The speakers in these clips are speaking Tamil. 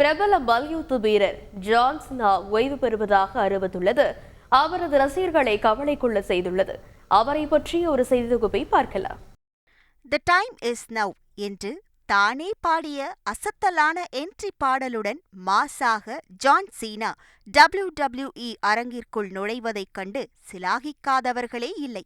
பிரபல மல்யுத்த வீரர் ஜான் சீனா ஓய்வு பெறுவதாக அறிவித்துள்ளது அவரது ரசிகர்களை கவலைக்குள்ள செய்துள்ளது. அவரை பற்றிய ஒரு செய்தி தொகுப்பை பார்க்கலாம். தி டைம் இஸ் நவ் என்று தானே பாடிய அசத்தலான என்ட்ரி பாடலுடன் மாசாக ஜான் சீனா WWE அரங்கிற்குள் நுழைவதைக் கண்டு சிலாகிக்காதவர்களே இல்லை.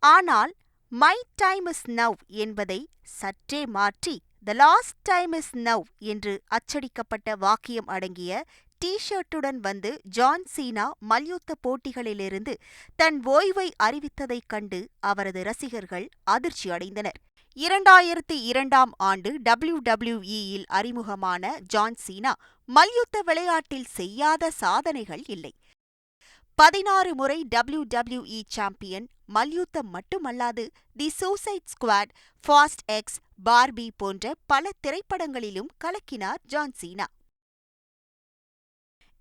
ஆனால் மை டைம் இஸ் நவ் என்பதை சற்றே மாற்றி the last time is now என்று அச்சடிக்கப்பட்ட வாக்கியம் அடங்கிய டி-ஷர்ட்டுடன் வந்து ஜான் சீனா மல்யுத்த போட்டிகளிலிருந்து தன் ஓய்வை அறிவித்ததைக் கண்டு அவரது ரசிகர்கள் அதிர்ச்சி அடைந்தனர். 2002ஆம் ஆண்டு WWE-யில் அறிமுகமான ஜான் சீனா மல்யுத்த விளையாட்டில் செய்யாத சாதனைகள் இல்லை. 16 முறை WWE சாம்பியன், மல்யுத்தம் மட்டுமல்லாது The Suicide Squad, Fast X, Barbie போன்ற பல திரைப்படங்களிலும் கலக்கினார் ஜான் சீனா.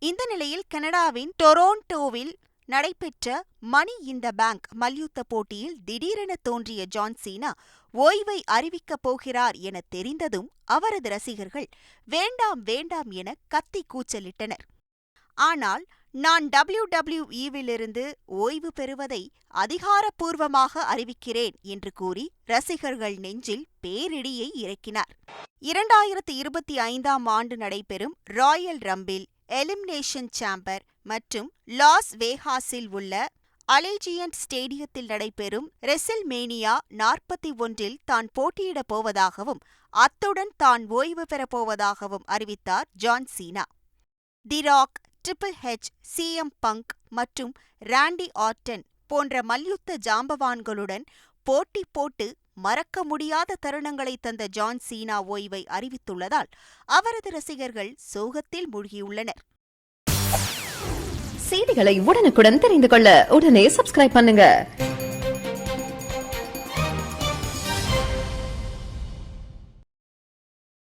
இந்த நிலையில் கனடாவின் டொரோண்டோவில் நடைபெற்ற மணி இன் த பேங்க் மல்யுத்த போட்டியில் திடீரென தோன்றிய ஜான் சீனா ஓய்வை அறிவிக்கப் போகிறார் என தெரிந்ததும் அவரது ரசிகர்கள் வேண்டாம் வேண்டாம் என கத்தி கூச்சலிட்டனர். ஆனால் நான் WWE-விலிருந்து ஓய்வு பெறுவதை அதிகாரப்பூர்வமாக அறிவிக்கிறேன் என்று கூறி ரசிகர்கள் நெஞ்சில் பேரிடியை இறக்கினார். 2025ஆம் ஆண்டு நடைபெறும் ராயல் ரம்பிள், எலிமினேஷன் சேம்பர் மற்றும் லாஸ் வேகாஸில் உள்ள அலேஜியன்ட் ஸ்டேடியத்தில் நடைபெறும் ரெசில்மேனியா 41இல் தான் போட்டியிடப் போவதாகவும் அத்துடன் தான் ஓய்வு பெறப்போவதாகவும் அறிவித்தார் John Cena. The Rock, Triple H, CM Punk மற்றும் ராண்டி ஆர்டன் போன்ற மல்யுத்த ஜாம்பவான்களுடன் போட்டி போட்டு மறக்க முடியாத தருணங்களை தந்த ஜான் சீனா ஓய்வை அறிவித்துள்ளதால் அவரது ரசிகர்கள் சோகத்தில் மூழ்கியுள்ளனர். செய்திகளை உடனுக்குடன் தெரிந்து கொள்ள உடனே சப்ஸ்கிரைப் பண்ணுங்க.